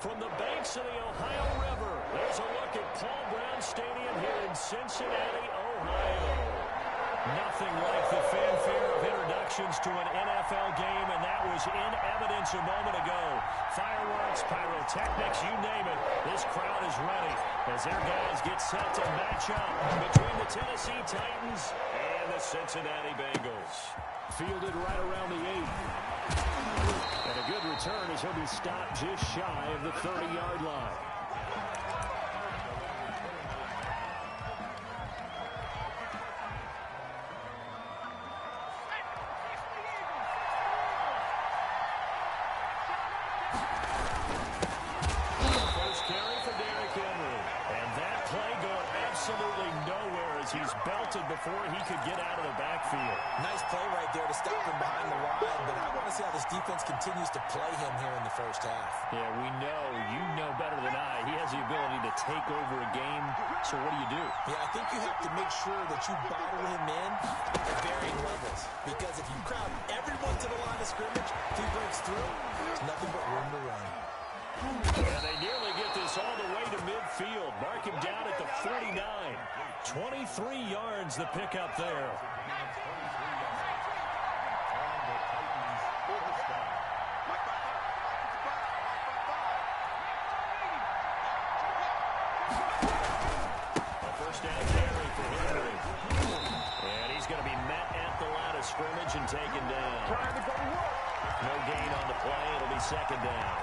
From the banks of the Ohio River, there's a look at Paul Brown Stadium here in Cincinnati, Ohio. Nothing like the fanfare of introductions to an NFL game, and that was in evidence a moment ago. Fireworks, pyrotechnics, you name it. This crowd is ready as their guys get set to match up between the Tennessee Titans and the Cincinnati Bengals. Fielded right around the 8. And a good return as he'll be stopped just shy of the 30-yard line. He's belted before he could get out of the backfield. Nice play right there to stop him behind the line, but I want to see how this defense continues to play him here in the first half. Yeah, we know. You know better than I. He has the ability to take over a game, so what do? Yeah, I think you have to make sure that you bottle him in at varying levels, because if you crowd everyone to the line of scrimmage, if he breaks through, there's nothing but room to run. And they nearly get this all the way to midfield. Mark him down at the 49. 23 yards the pickup there. A first down carry for Henry. And he's going to be met at the line of scrimmage and taken down. No gain on the play. It'll be second down.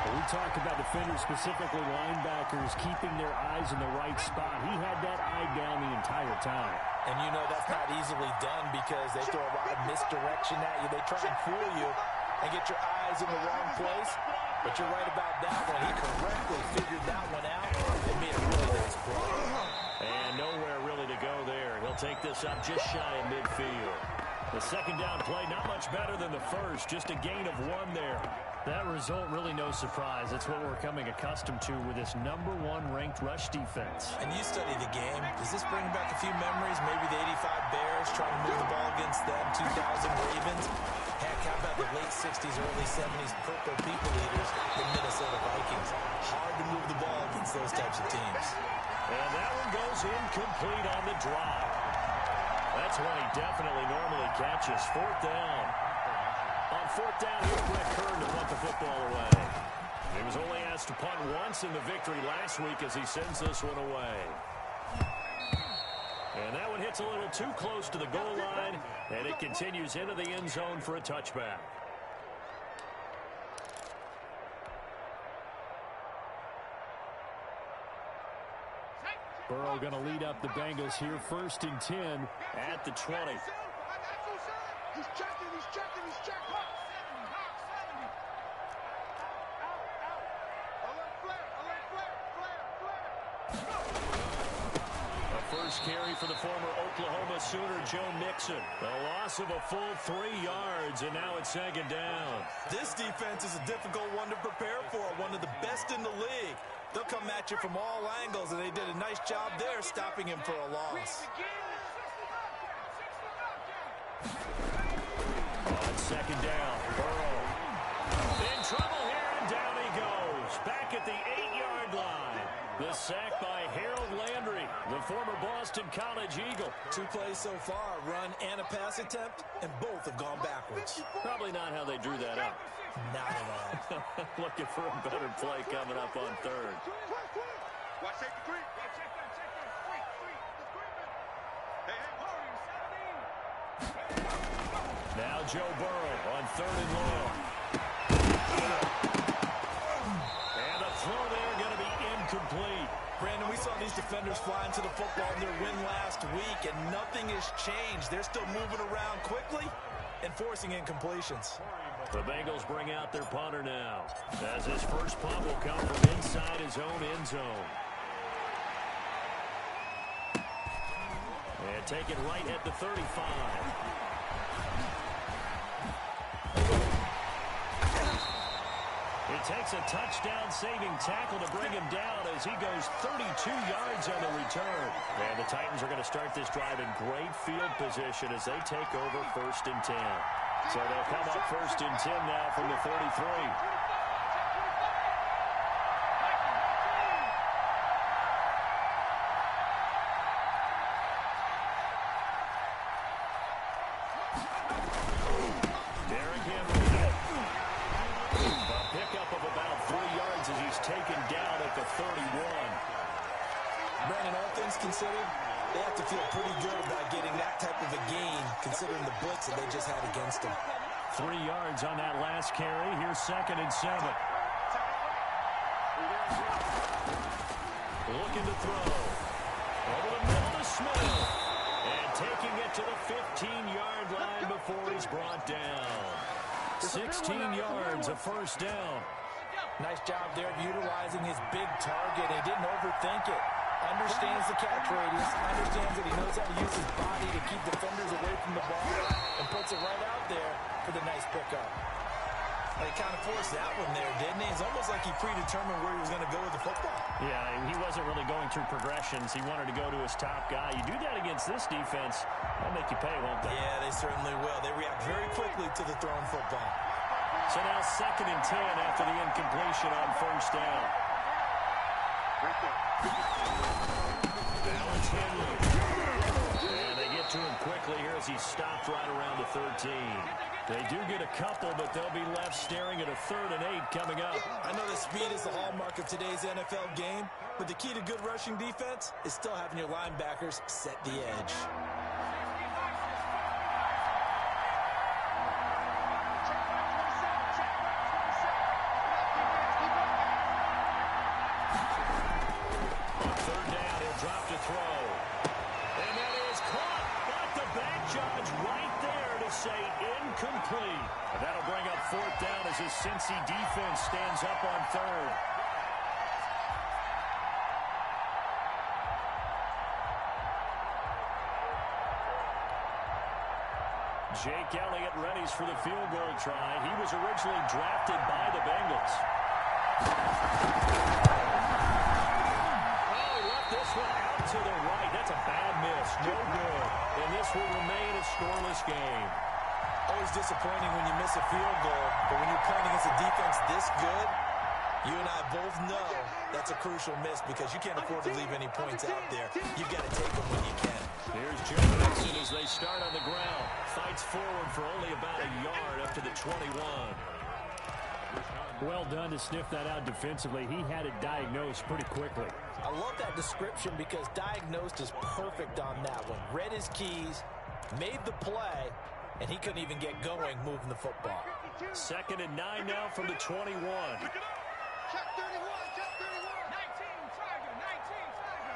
We talk about defenders, specifically linebackers, keeping their eyes in the right spot. He had that eye down the entire time. And you know that's not easily done because they throw a lot of misdirection at you. They try and fool you and get your eyes in the wrong place. But you're right about that one. He correctly figured that one out and made a really nice play. And nowhere really to go there. He'll take this up just shy of midfield. The second down play, not much better than the first. Just a gain of 1 there. That result, really no surprise. That's what we're coming accustomed to with this #1 ranked rush defense. And you study the game. Does this bring back a few memories? Maybe the 85 Bears trying to move the ball against them, 2000 Ravens. Heck, how about the late 60s, early 70s Purple People Eaters, the Minnesota Vikings? Hard to move the ball against those types of teams. And that one goes incomplete on the drive. That's one he definitely normally catches. Fourth down. On fourth down, here's Brett Kern to punt the football away. He was only asked to punt once in the victory last week as he sends this one away. And that one hits a little too close to the goal line, and it continues into the end zone for a touchback. Burrow going to lead up the Bengals here, 1st and 10 at the 20. He's checking, he's checking, he's checking. A first carry for the former Oklahoma Sooner, Joe Mixon. The loss of a full 3 yards, and now it's second down. This defense is a difficult one to prepare for, one of the best in the league. They'll come at you from all angles, and they did a nice job there stopping him for a loss. On second down, Burrow in trouble here, and down he goes. Back at the 8-yard line. The sack by Harold Landry, the former Boston College Eagle. 2 plays so far, a run and a pass attempt, and both have gone backwards. Probably not how they drew that up. Not at all. Looking for a better play coming up on third. Watch that green. Check that. Now Joe Burrow on 3rd and long. And a throw there going to be incomplete. Brandon, we saw these defenders flying to the football in their win last week, and nothing has changed. They're still moving around quickly and forcing incompletions. The Bengals bring out their punter now, as his first punt will come from inside his own end zone. And take it right at the 35. It takes a touchdown-saving tackle to bring him down as he goes 32 yards on the return. And the Titans are going to start this drive in great field position as they take over 1st and 10. So they'll come up 1st and 10 now from the 33. considered, they have to feel pretty good about getting that type of a gain, considering the blitz that they just had against them. 3 yards on that last carry. Here's 2nd and 7. Looking to throw. Over the middle to Smith. And taking it to the 15-yard line before he's brought down. 16 yards, a first down. Nice job there of utilizing his big target. He didn't overthink it. Understands the catch radius. Understands that he knows how to use his body to keep defenders away from the ball. And puts it right out there for the nice pickup. He kind of forced that one there, didn't he? It's almost like he predetermined where he was going to go with the football. Yeah, he wasn't really going through progressions. He wanted to go to his top guy. You do that against this defense, they'll make you pay, won't they? Yeah, they certainly will. They react very quickly to the thrown football. So now 2nd and 10 after the incompletion on first down. Now it's Henry. And they get to him quickly here as he's stopped right around the 13. They do get a couple, but they'll be left staring at a 3rd and 8 coming up. I know that speed is the hallmark of today's NFL game, but the key to good rushing defense is still having your linebackers set the edge. Incomplete. And that'll bring up 4th down as his Cincy defense stands up on 3rd. Jake Elliott readies for the field goal try. He was originally drafted by the Bengals. Oh, he left this one out to the right. That's a bad miss. No good. And this will remain a scoreless game. Always disappointing when you miss a field goal, but when you're playing against a defense this good, you and I both know that's a crucial miss because you can't afford to leave any points out there. You've got to take them when you can. Here's Joe Mixon as they start on the ground. Fights forward for only about a yard up to the 21. Well done to sniff that out defensively. He had it diagnosed pretty quickly. I love that description because diagnosed is perfect on that one. Read his keys, made the play, and he couldn't even get going moving the football. 2nd and 9 now from the 21. Check 31, check 31. 19, Tiger, 19, Tiger.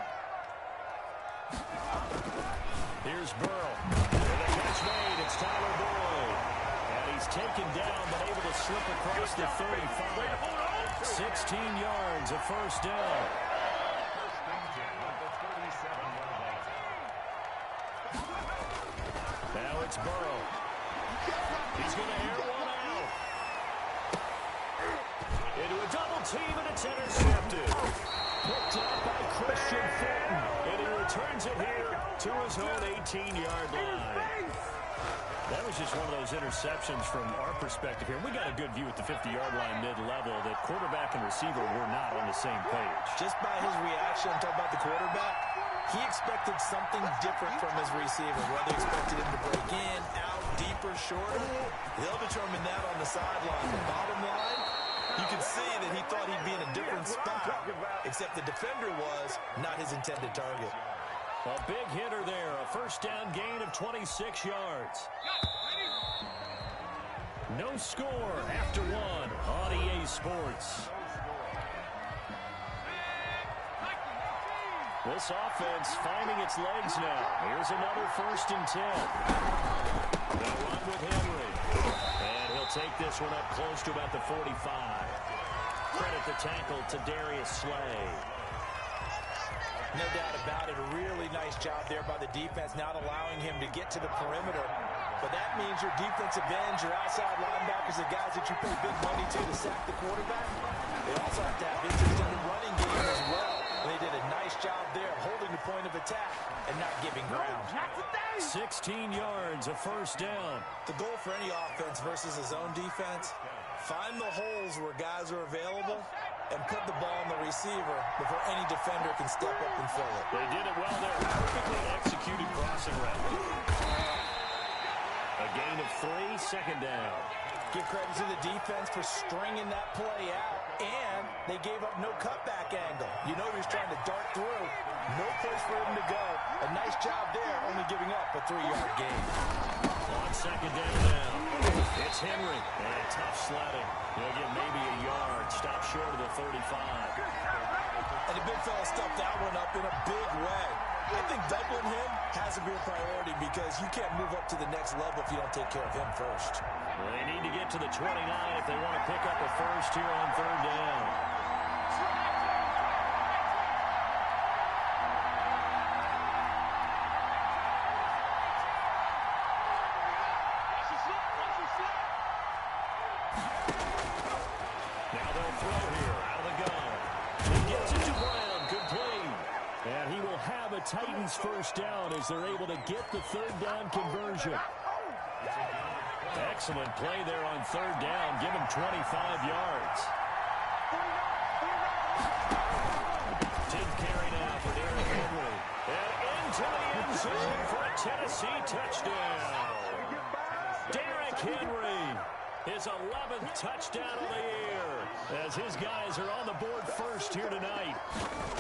Here's Burrow. With a catch made, it's Tyler Boyd. And he's taken down, but able to slip across the 35. 16 yards, a first down. Now it's Burrow. He's going to air one out. Into a double team, and it's intercepted. Picked up by Christian Fulton. And he returns it here to his own 18-yard line. That was just one of those interceptions from our perspective here. We got a good view at the 50-yard line mid-level that quarterback and receiver were not on the same page. Just by his reaction, I'm talking about the quarterback, he expected something different from his receiver. Whether he expected him to break in, out, deeper, shorter, they'll determine that on the sideline. The bottom line, you can see that he thought he'd be in a different spot, except the defender was not his intended target. A big hitter there, a first down gain of 26 yards. No score after one on EA Sports. This offense finding its legs now. Here's another 1st and 10. They'll run with Henry. And he'll take this one up close to about the 45. Credit the tackle to Darius Slay. No doubt about it. A really nice job there by the defense, not allowing him to get to the perimeter. But that means your defensive ends, your outside linebackers, the guys that you pay big money to sack the quarterback, they also have to have interest in the running game as well. And they did a nice job there holding the point of attack and not giving ground. 16 yards, a first down. The goal for any offense versus his own defense, find the holes where guys are available and put the ball on the receiver before any defender can step up and fill it. They did it well there. Perfectly executed crossing route. A gain of 3, 2nd down. Give credit to the defense for stringing that play out And they gave up no cutback angle. You know he was trying to dart through. No place for him to go. A nice job there, only giving up a 3-yard gain. On second down now, it's Henry. And tough sledding. He'll get maybe a yard. Stop short of the 35. And the big fella stuffed that one up in a big way. I think doubling him has to be a priority because you can't move up to the next level if you don't take care of him first. Well, they need to get to the 29 if they want to pick up a first here on third down. Now they'll throw here out of the gun. He gets it to Brown. Complete. And he will have a Titans first down as they're able to get the third down conversion. Excellent play there on third down. Give him 25 yards. Didn't carry now for Derrick Henry. And into the end zone for a Tennessee touchdown. Derrick Henry, his 11th touchdown of the year, as his guys are on the board first here tonight.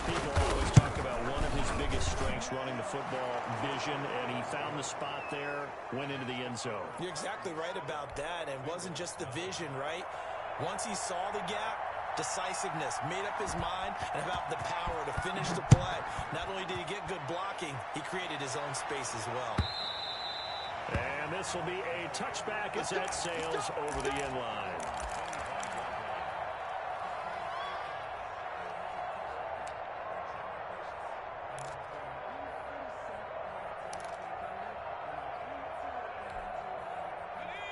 People always talk about one of his biggest strengths, running the football, vision, and he found the spot there, went into the end zone. You're exactly right about that. And it wasn't just the vision, right? Once he saw the gap, decisiveness, made up his mind, and about the power to finish the play. Not only did he get good blocking, he created his own space as well. And this will be a touchback as that sails over the end line.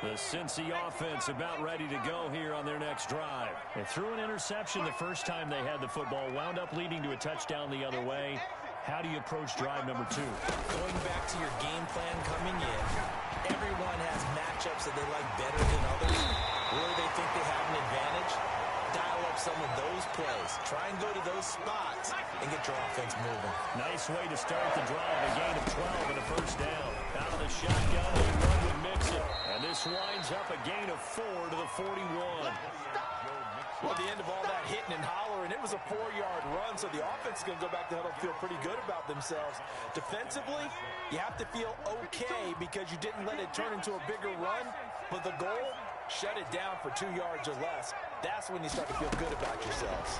The Cincy offense about ready to go here on their next drive. They threw an interception the first time they had the football, wound up leading to a touchdown the other way. How do you approach drive number 2? Going back to your game plan coming in, everyone has matchups that they like better than others. Where they think they have an advantage, dial up some of those plays. Try and go to those spots and get your offense moving. Nice way to start the drive. A gain of 12 and a first down. Out of the shotgun, they run with Mixon. And this winds up a gain of 4 to the 41. Well, at the end of all that hitting and hollering, it was a 4-yard run, so the offense is going to go back to huddle and feel pretty good about themselves. Defensively, you have to feel okay because you didn't let it turn into a bigger run, but the goal, shut it down for 2 yards or less. That's when you start to feel good about yourselves.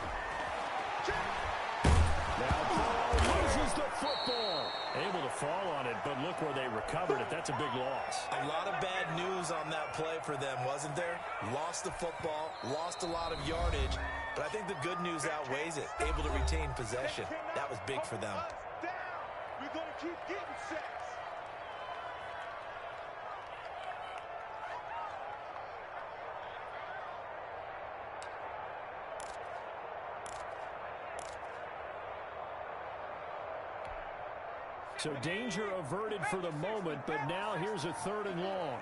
Now Burrow loses the football. Able to fall on it, but look where they recovered it. That's a big loss. A lot of bad news on that play for them, wasn't there? Lost the football, lost a lot of yardage, but I think the good news outweighs it. Able to retain possession. That was big for them. We're going to keep getting sacks. So danger averted for the moment, but now here's a 3rd and long.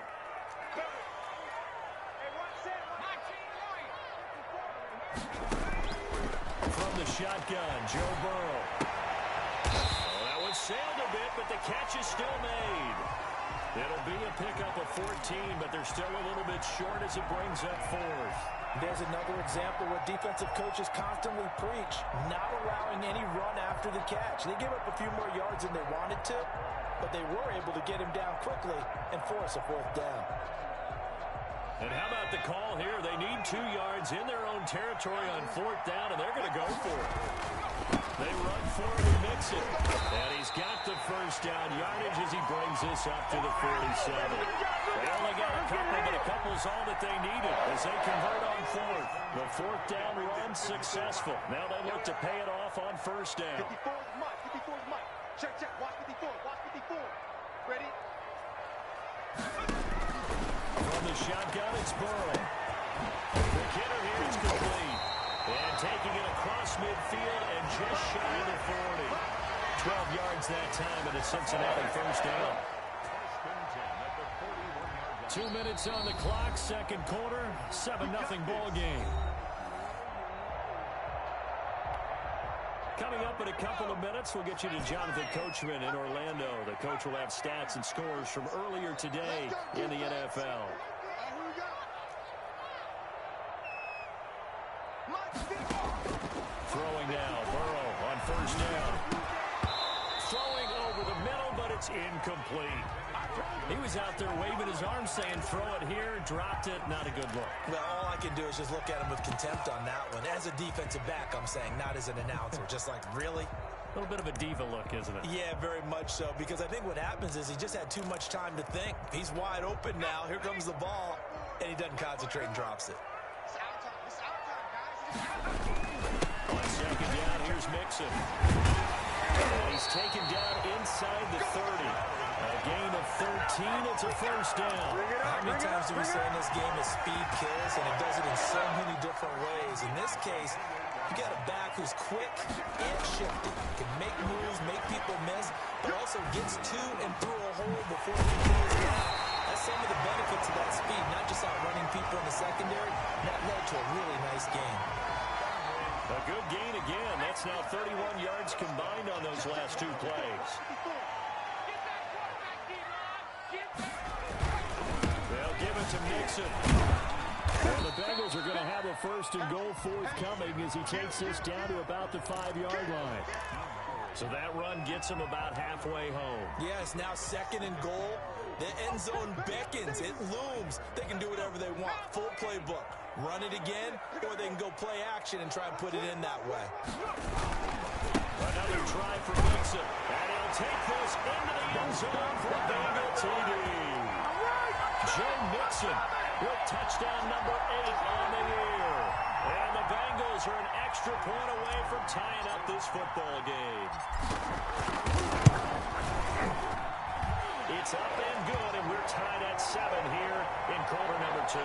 From the shotgun, Joe Burrow. Oh, that one sailed a bit, but the catch is still made. It'll be a pickup of 14, but they're still a little bit short as it brings up 4th. There's another example where defensive coaches constantly preach, not allowing any run after the catch. They gave up a few more yards than they wanted to, but they were able to get him down quickly and force a 4th down. And how about the call here? They need 2 yards in their own territory on 4th down, and they're going to go for it. They run for it with Mixon. And he's got the first down yardage as he brings this up to the 47. They only got a couple, but a couple's all that they needed as they convert on 4th. The 4th down run successful. Now they look to pay it off on first down. 54 is Mike. 54 is Mike. Check, check. Watch 54. Watch 54. Ready? From the shotgun, it's Burrow. The hitter here is complete. And taking it across midfield and just shy of the 40. 12 yards that time and a Cincinnati first down. 2 minutes on the clock, second quarter, 7-0 ball game. Coming up in a couple of minutes, we'll get you to Jonathan Coachman in Orlando. The coach will have stats and scores from earlier today in the NFL. Throwing now, Burrow on first down. Throwing over the middle, but it's incomplete. He was out there waving his arms saying, throw it here, dropped it, not a good look. Well, all I can do is just look at him with contempt on that one. As a defensive back, I'm saying, not as an announcer. Just like, really? A little bit of a diva look, isn't it? Yeah, very much so, because I think what happens is he just had too much time to think. He's wide open now. Here comes the ball, and he doesn't concentrate and drops it. On second down, here's Mixon. He's taken down inside the 30. A gain of 13, it's a first down. How many times do we say in this game is speed kills, and it does it in so many different ways. In this case, you got a back who's quick and shifty, can make moves, make people miss, but also gets to and through a hole before he goes down. That's some of the benefits of that speed, not just outrunning people in the secondary. That led to a really nice game. A good gain again. That's now 31 yards combined on those last two plays. They'll give it to Mixon. And the Bengals are going to have a first and goal forthcoming as he takes this down to about the 5-yard line. So that run gets him about halfway home. Yeah, it's now second and goal. The end zone beckons. It looms. They can do whatever they want. Full playbook. Run it again, or they can go play action and try and put it in that way. Another try for Mixon. And he'll take this into the end zone for a Bengal TD. Joe Mixon with touchdown number 8 on the year. And the Bengals are an extra point away from tying up this football game. It's up and good, and we're tied at 7 here in quarter number 2.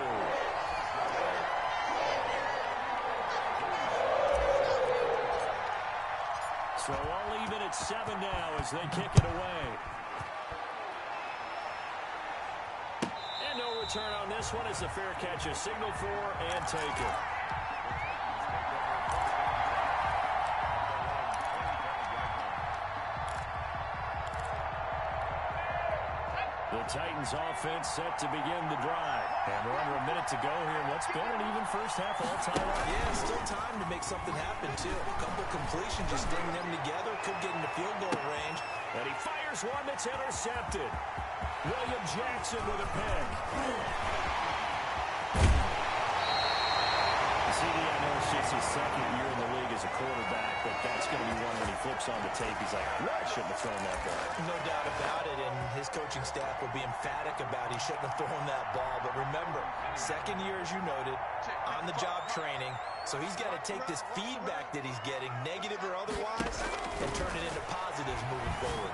So all even at 7 now as they kick it away. And no return on this one as the fair catch is signaled for and taken. The Titans offense set to begin the drive. And we're under a minute to go here in what's been an even first half all time. Yeah, still time to make something happen, too. A couple completions, just string them together, could get into field goal range. And he fires one that's intercepted. William Jackson with a pick. CD, I know it's just his second year in the league as a quarterback, but that's going to be one when he flips on the tape. He's like, I shouldn't have thrown that ball. No doubt about it, and his coaching staff will be emphatic about he shouldn't have thrown that ball. But remember, second year, as you noted, on-the-job training, so he's got to take this feedback that he's getting, negative or otherwise, and turn it into positives moving forward.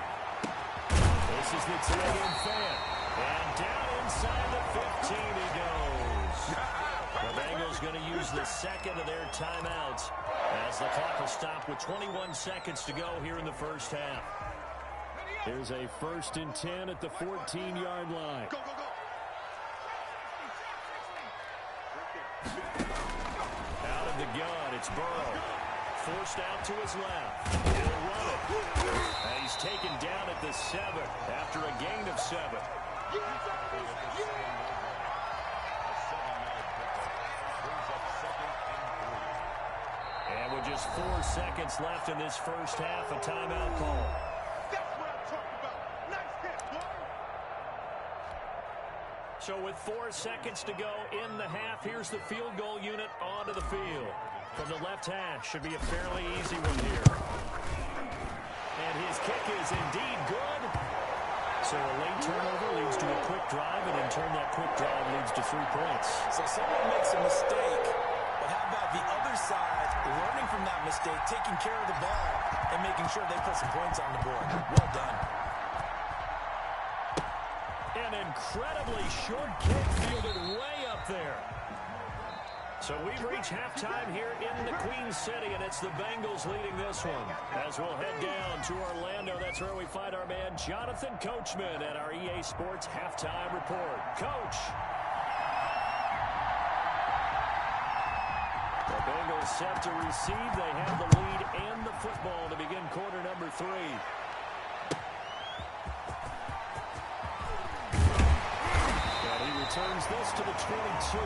This is the tight-end fan, and down inside the 15 he goes. The Bengals going to use the second of their timeouts as the clock will stop with 21 seconds to go here in the first half. Here's a 1st and 10 at the 14-yard line. Go, go, go. Out of the gun, it's Burrow. Forced out to his left. He'll run it. And he's taken down at the 7 after a gain of 7. And with just 4 seconds left in this first half, a timeout call. That's what I'm talking about. Nice hit, boy. So with 4 seconds to go in the half, here's the field goal unit onto the field. From the left hash, should be a fairly easy one here. And his kick is indeed good. So a late turnover leads to a quick drive, and in turn that quick drive leads to 3 points. So someone makes a mistake, but how about the other side, learning from that mistake, taking care of the ball, and making sure they put some points on the board. Well done. An incredibly short kick fielded way up there. So we've reached halftime here in the Queen City, and it's the Bengals leading this one. As we'll head down to Orlando, that's where we find our man Jonathan Coachman at our EA Sports Halftime Report. Coach. The Bengals set to receive. They have the lead and the football to begin quarter number 3. And he returns this to the 22.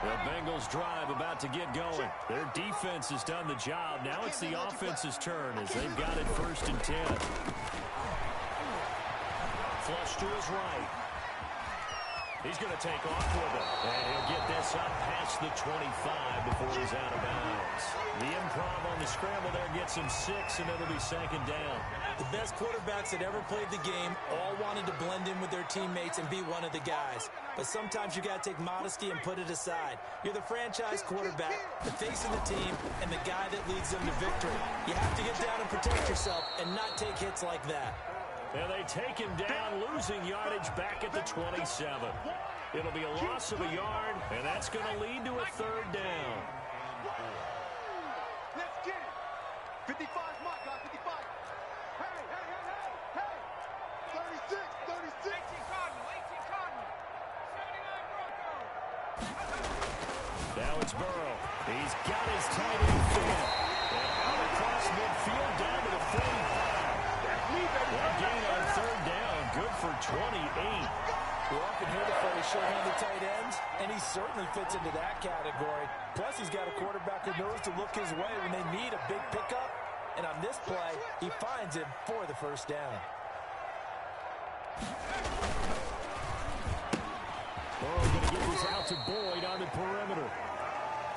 The Bengals drive about to get going. Their defense has done the job. Now it's the offense's turn as they've got it 1st and 10. Flush to his right. He's going to take off with it. And he'll get this up past the 25 before he's out of bounds. The improv on the scramble there gets him 6, and it'll be 2nd down. The best quarterbacks that ever played the game all wanted to blend in with their teammates and be one of the guys. But sometimes you got to take modesty and put it aside. You're the franchise quarterback, the face of the team, and the guy that leads them to victory. You have to get down and protect yourself and not take hits like that. And they take him down, losing yardage back at the 27. It'll be a loss of a yard, and that's going to lead to a 3rd down. Let's get it. 55 my guy, 55. Hey. 36. 18 Cardinal. 79 Broncos. Now it's Burrow. He's got his tight end fit. And out across midfield down to the 45. That gain on 3rd down, good for 28. We often hear the phrase short-handed tight ends, and he certainly fits into that category. Plus, he's got a quarterback who knows to look his way when they need a big pickup. And on this play, he finds him for the 1st down. Burrow going to get this out to Boyd on the perimeter.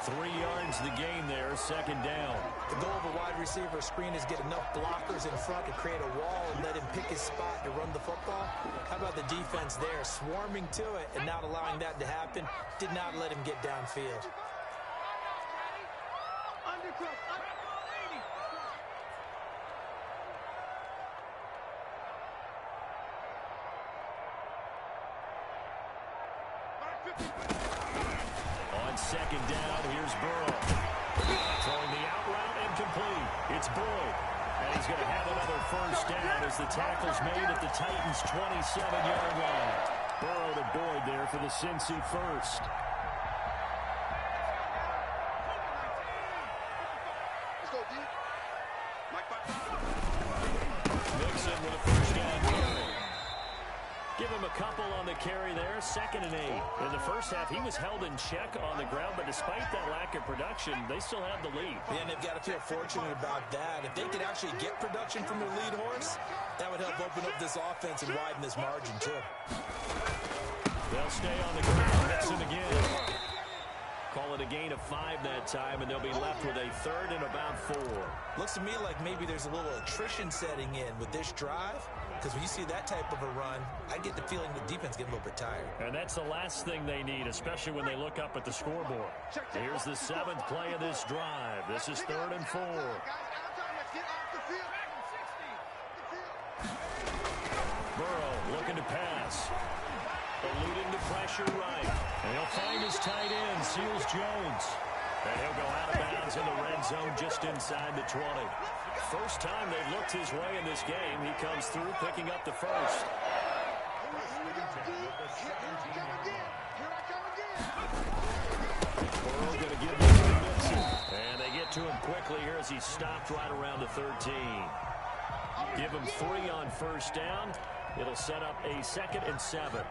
3 yards the gain there, 2nd down. The goal of a wide receiver screen is get enough blockers in front to create a wall and let him pick his spot to run the football. How about the defense there, swarming to it and not allowing that to happen? Did not let him get downfield. On 2nd down, here's Burrow. Throwing the out route incomplete. It's Boyd. And he's going to have another 1st down as the tackle's made at the Titans' 27-yard line. Burrow to Boyd there for the Cincy 1st. Let's go, D. Mixon with a 1st down carry. Give him a couple on the carry there, 2nd and 8. In the 1st half, he was held in check on the ground, but despite that lack of production, they still have the lead. Yeah, and they've got to feel fortunate about that. If they could actually get production from their lead horse, that would help open up this offense and widen this margin, too. They'll stay on the ground. Mixon again. Call it a gain of 5 that time, and they'll be left with a 3rd and about 4. Looks to me like maybe there's a little attrition setting in with this drive, because when you see that type of a run, I get the feeling the defense getting a little bit tired. And that's the last thing they need, especially when they look up at the scoreboard. Here's the 7th play of this drive. This is 3rd and 4. Burrow looking to pass. Eluding the pressure right. And he'll find his tight end, Seals Jones. And he'll go out of bounds in the red zone just inside the 20. First time they've looked his way in this game. He comes through picking up the 1st. Burrow going to give this to Mixon. And they get to him quickly here as he stopped right around the 13. Give him 3 on 1st down. It'll set up a 2nd and 7.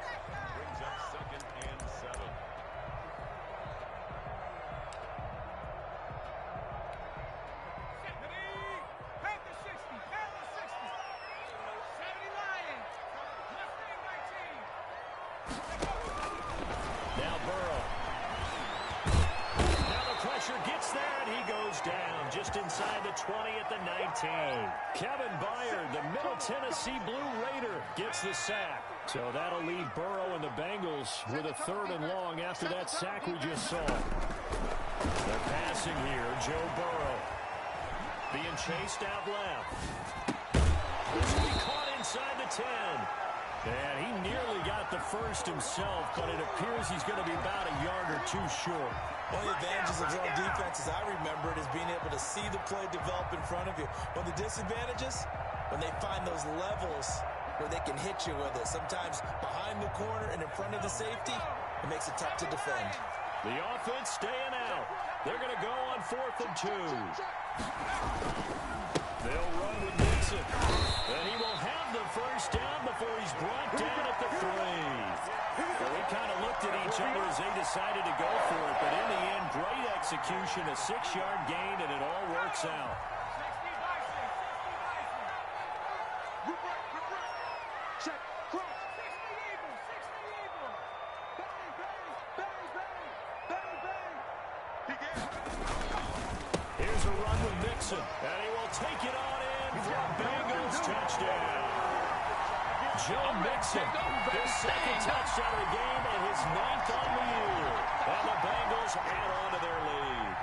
Now Burrow. Now the pressure gets there, and he goes down just inside the 20 at the 19. Kevin Byard, the Middle Tennessee Blue Raider, gets the sack. So that'll leave Burrow and the Bengals with a 3rd and long after that sack we just saw. They're passing here. Joe Burrow being chased out left. This will be caught inside the 10. And he nearly got the 1st himself, but it appears he's going to be about a yard or 2 short. One of the advantages of zone defense, as I remember it, is being able to see the play develop in front of you. One of the disadvantages, when they find those levels where they can hit you with it. Sometimes behind the corner and in front of the safety, it makes it tough to defend. The offense staying out. They're going to go on 4th and 2. They'll run with Nixon. And he will have the 1st down before he's brought down at the 3. Well, they kind of looked at each other as they decided to go for it, but execution, a 6-yard gain, and it all works out. Check, cross. 60 Eagles, 60 Eagles. Bang, bang, bang, bang, bang, bang. He gets it. Here's a run with Mixon, and he will take it on in for a Bengals touchdown. Joe Mixon, his second touchdown of the game and his 9th on the year. And the Bengals add on to their lead.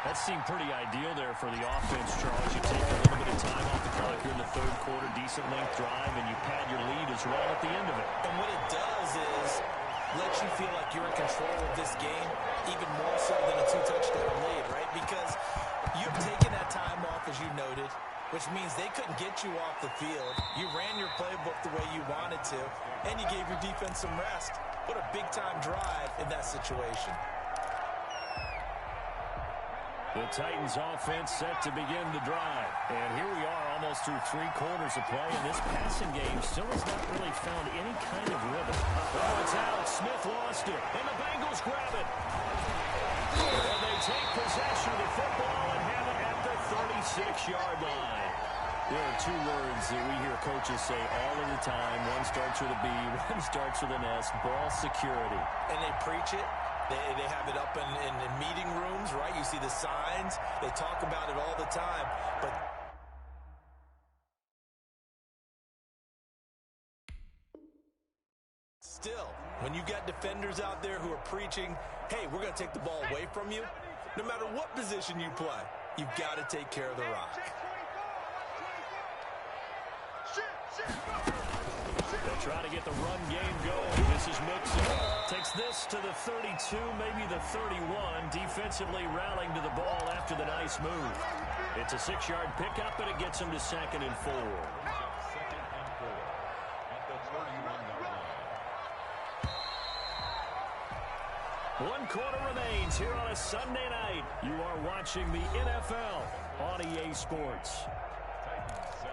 That seemed pretty ideal there for the offense, Charles. You take a little bit of time off the clock here in the third quarter, decent length drive, and you pad your lead as well at the end of it. And what it does is let you feel like you're in control of this game, even more so than a 2-touchdown lead, right? Because you've taken that time off, as you noted, which means they couldn't get you off the field. You ran your playbook the way you wanted to, and you gave your defense some rest. What a big-time drive in that situation. The Titans offense set to begin the drive. And here we are almost through 3 quarters of play, and this passing game still has not really found any kind of rhythm. Oh, it's out. Smith lost it, and the Bengals grab it. And they take possession of the football and have it at the 36-yard line. There are 2 words that we hear coaches say all of the time. One starts with a B, one starts with an S, ball security. And they preach it. They have it up in meeting rooms, right? You see the signs. They talk about it all the time. But still, when you got defenders out there who are preaching, hey, we're going to take the ball away from you, no matter what position you play, you've got to take care of the rock. They'll try to get the run game going. This is Mixon. Takes this to the 32, maybe the 31. Defensively rallying to the ball after the nice move. It's a 6-yard pickup, and it gets him to 2nd and 4. Second and 4 at the 31-yard line. 1 quarter remains here on a Sunday night. You are watching the NFL on EA Sports. Titans 7.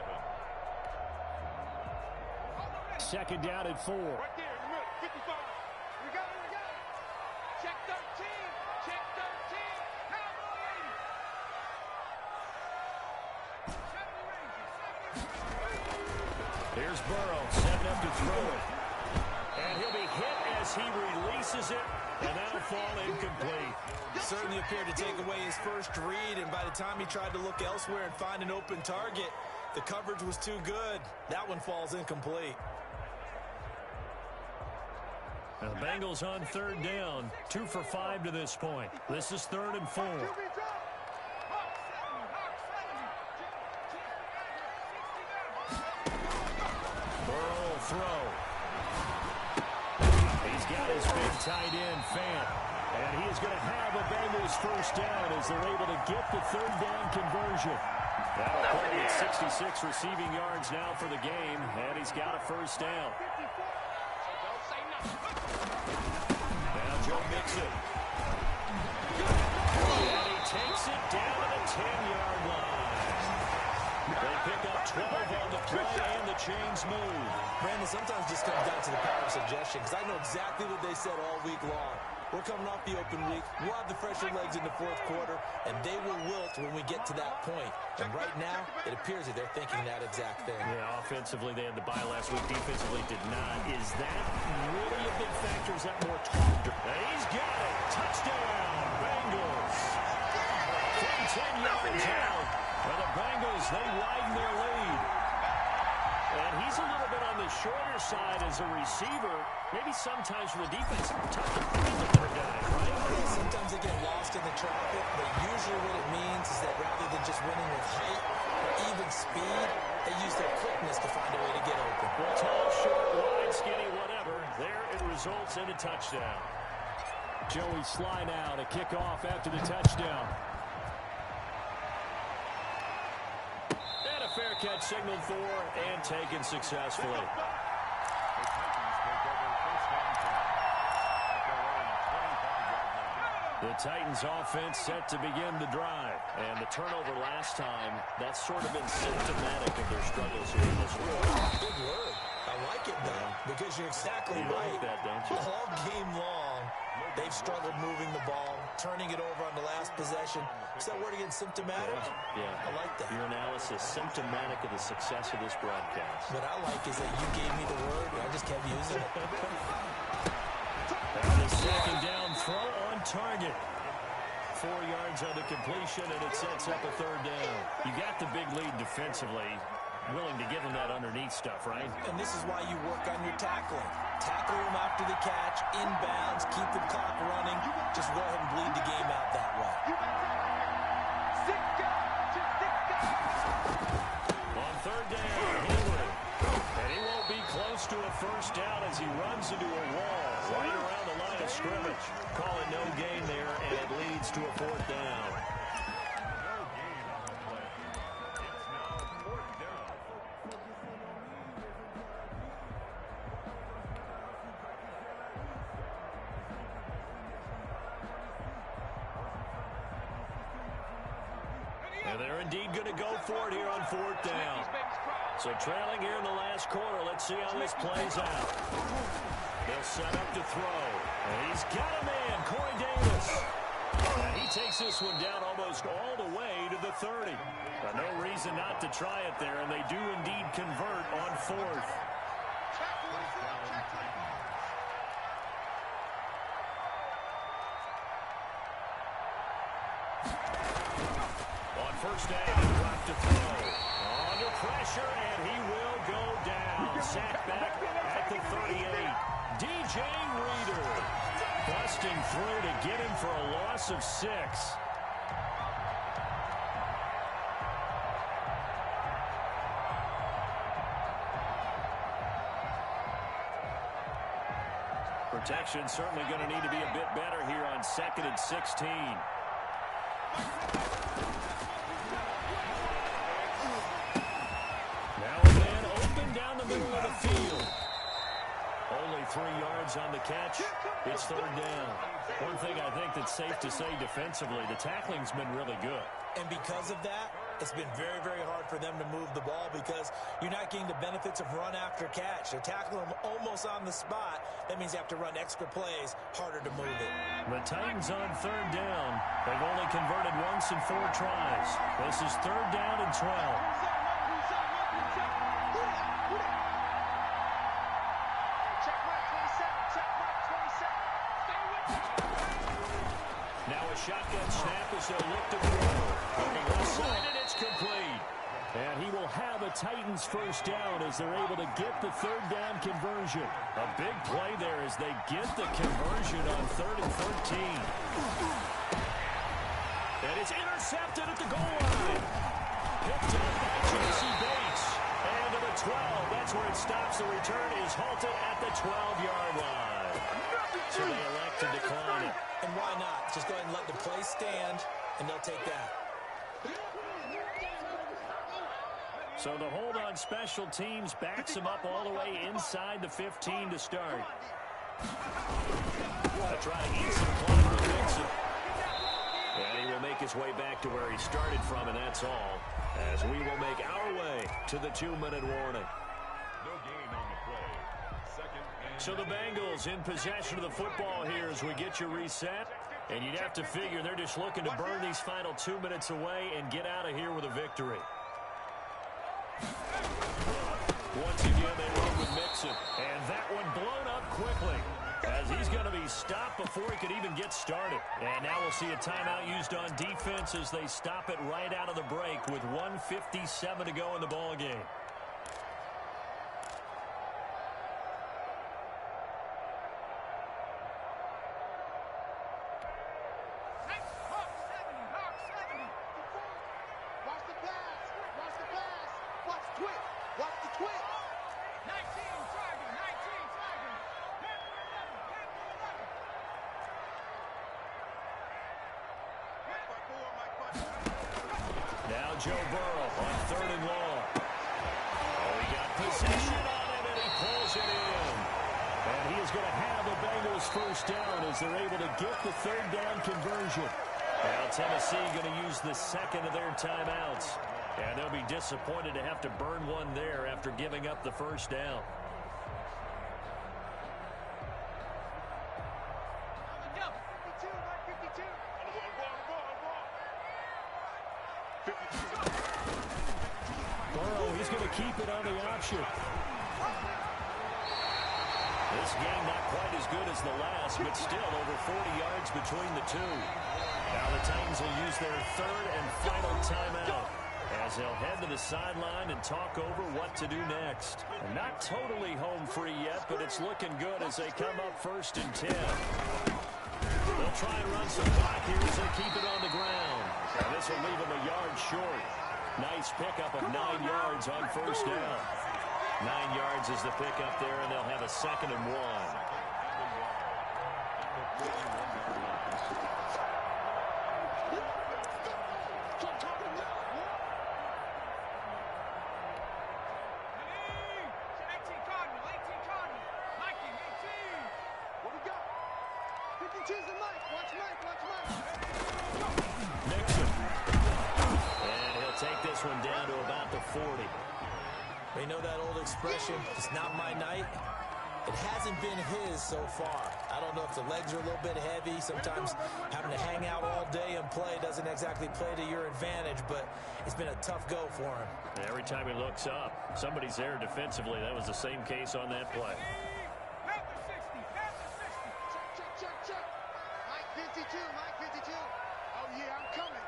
2nd down and 4. Right there in the middle, 55. We got it, we got it. Check 13, check 13. Cowboys. 70 ranges, 70 ranges. Here's Burrow, setting up to throw it. And he'll be hit as he releases it, and that'll fall incomplete. Certainly appeared to take away his first read, and by the time he tried to look elsewhere and find an open target, the coverage was too good. That one falls incomplete. Now the Bengals on 3rd down, 2 for 5 to this point. This is 3rd and 4. Burrow will throw. He's got his big tight end, Fant. And he is going to have a Bengals first down as they're able to get the 3rd down conversion. That'll put him at 66 receiving yards now for the game, and he's got a first down. Now Joe Mixon. And he takes it down to the 10-yard line. They pick up 12 on the play, and the chains move. Brandon, sometimes just comes down to the power of suggestion, because I know exactly what they said all week long. We're coming off the open week. We'll have the fresher legs in the 4th quarter, and they will wilt when we get to that point. And right now, it appears that they're thinking that exact thing. Yeah, offensively, they had the bye last week. Defensively, did not. Is that really a big factor? Is that more talk? And he's got it. Touchdown, Bengals. From 10 yards out. And the Bengals, they widen their lead. And he's a little bit on the shorter side as a receiver. Maybe sometimes for the defense, tough to find the other guy, right? Yeah, sometimes they get lost in the traffic, but usually what it means is that rather than just winning with height or even speed, they use their quickness to find a way to get open. Well, tall, short, wide, skinny, whatever. There it results in a touchdown. Joey Sly now to kick off after the touchdown. Fair catch signaled for and taken successfully. The Titans offense set to begin the drive. And the turnover last time, that's sort of been symptomatic of their struggles here in this world. Good word. I like it, though, because you're exactly exactly You right. like that, don't you? All game long, they've struggled moving the ball, turning it over on the last possession. Is that word again, symptomatic? Yeah. I like that. Your analysis, symptomatic of the success of this broadcast. What I like is that you gave me the word, and I just kept using it. And the second down throw on target. 4 yards on the completion, and it sets up a third down. You got the big lead defensively. Willing to give them that underneath stuff, right? And this is why you work on your tackling. Tackle them after the catch, inbounds, keep the clock running. Just go ahead and bleed the game out that way. On third down, Henry. And he won't be close to a first down as he runs into a wall right around the line of scrimmage. Call it no gain there, and it leads to a fourth down. And they're indeed going to go for it here on fourth down. So trailing here in the last quarter. Let's see how this plays out. They'll set up to throw. And he's got a man, Corey Davis. And he takes this one down almost all the way to the 30. But no reason not to try it there, and they do indeed convert on fourth. First down, drop to throw. Under pressure, and he will go down. Sacked back at the 38. DJ Reader busting through to get him for a loss of 6. Protection certainly going to need to be a bit better here on 2nd and 16. Middle of the field. Only 3 yards on the catch. It's third down. One thing I think that's safe to say defensively, the tackling's been really good. And because of that, it's been very, very hard for them to move the ball because you're not getting the benefits of run after catch. They're tackling them almost on the spot. That means you have to run extra plays, harder to move it. The Titans on third down. They've only converted once in 4 tries. This is third down and 12. Shotgun snap as they'll look to throw. Looking left side, and it's complete. And he will have a Titans first down as they're able to get the third down conversion. A big play there as they get the conversion on 3rd and 13. And it's intercepted at the goal line. Picked up by J.C. Bates. And to the 12. That's where it stops. The return is halted at the 12-yard line. So they elect to decline it. And why not? Just go ahead and let the play stand, and they'll take that. So the hold on special teams backs him up all the way inside the 15 to start. They'll try to eat some clock with Dixon. And he will make his way back to where he started from, and that's all. As we will make our way to the 2-minute warning. No gain on the play. Second and So the Bengals in possession of the football here as we get you reset. And you'd have to figure they're just looking to burn these final 2 minutes away and get out of here with a victory. Once again, they run with Mixon. And that one blown up quickly as he's going to be stopped before he could even get started. And now we'll see a timeout used on defense as they stop it right out of the break with 1:57 to go in the ballgame. Joe Burrow on 3rd and long. Oh, he got possession on him, and he pulls it in. And he is going to have the Bengals first down as they're able to get the third down conversion. Now Tennessee going to use the second of their timeouts. And they'll be disappointed to have to burn one there after giving up the first down. keep it on the option. This game not quite as good as the last, but still over 40 yards between the two. Now the Titans will use their third and final timeout as they'll head to the sideline and talk over what to do next. And not totally home free yet, but it's looking good as they come up 1st and 10. They'll try and run some clock here as they keep it on the ground. And this will leave them a yard short. Nice pickup of 9 yards on 1st down. 9 yards is the pickup there, and they'll have a 2nd and 1. One down to about the 40. You know that old expression, it's not my night? It hasn't been his so far. I don't know if the legs are a little bit heavy. Sometimes having to hang out all day and play doesn't exactly play to your advantage, but it's been a tough go for him. Every time he looks up, somebody's there defensively. That was the same case on that play. Check. Mike 52. Oh, yeah, I'm coming.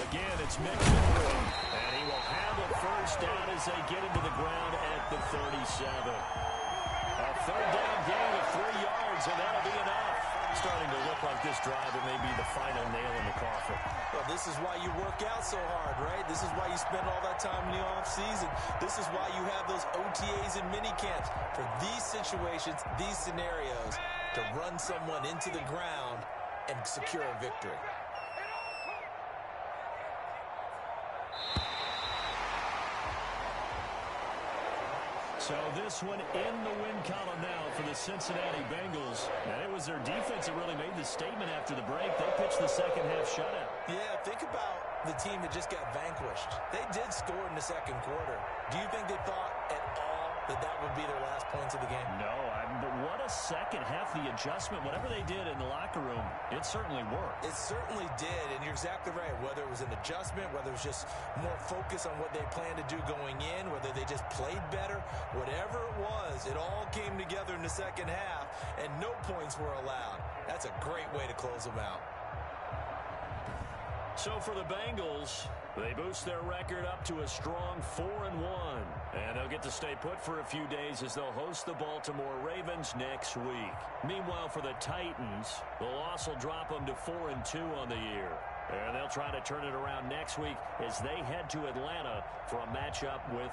Again, it's Mixon, and he will have a 1st down as they get into the ground at the 37. A 3rd down gain of 3 yards, and that'll be enough. Starting to look like this drive, it may be the final nail in the coffin. Well, this is why you work out so hard, right? This is why you spend all that time in the offseason. This is why you have those OTAs and mini camps. For these situations, these scenarios, to run someone into the ground and secure a victory. So this one in the win column now for the Cincinnati Bengals. And it was their defense that really made the statement after the break. They pitched the second half shutout. Yeah, think about the team that just got vanquished. They did score in the 2nd quarter. Do you think they thought at all that would be their last points of the game? No, but what a second half. The adjustment, whatever they did in the locker room, it certainly worked. It certainly did, and you're exactly right. Whether it was an adjustment, whether it was just more focus on what they planned to do going in, whether they just played better, whatever it was, it all came together in the second half, and no points were allowed. That's a great way to close them out. So for the Bengals, they boost their record up to a strong 4-1. And they'll get to stay put for a few days as they'll host the Baltimore Ravens next week. Meanwhile, for the Titans, the loss will drop them to 4-2 on the year. And they'll try to turn it around next week as they head to Atlanta for a matchup with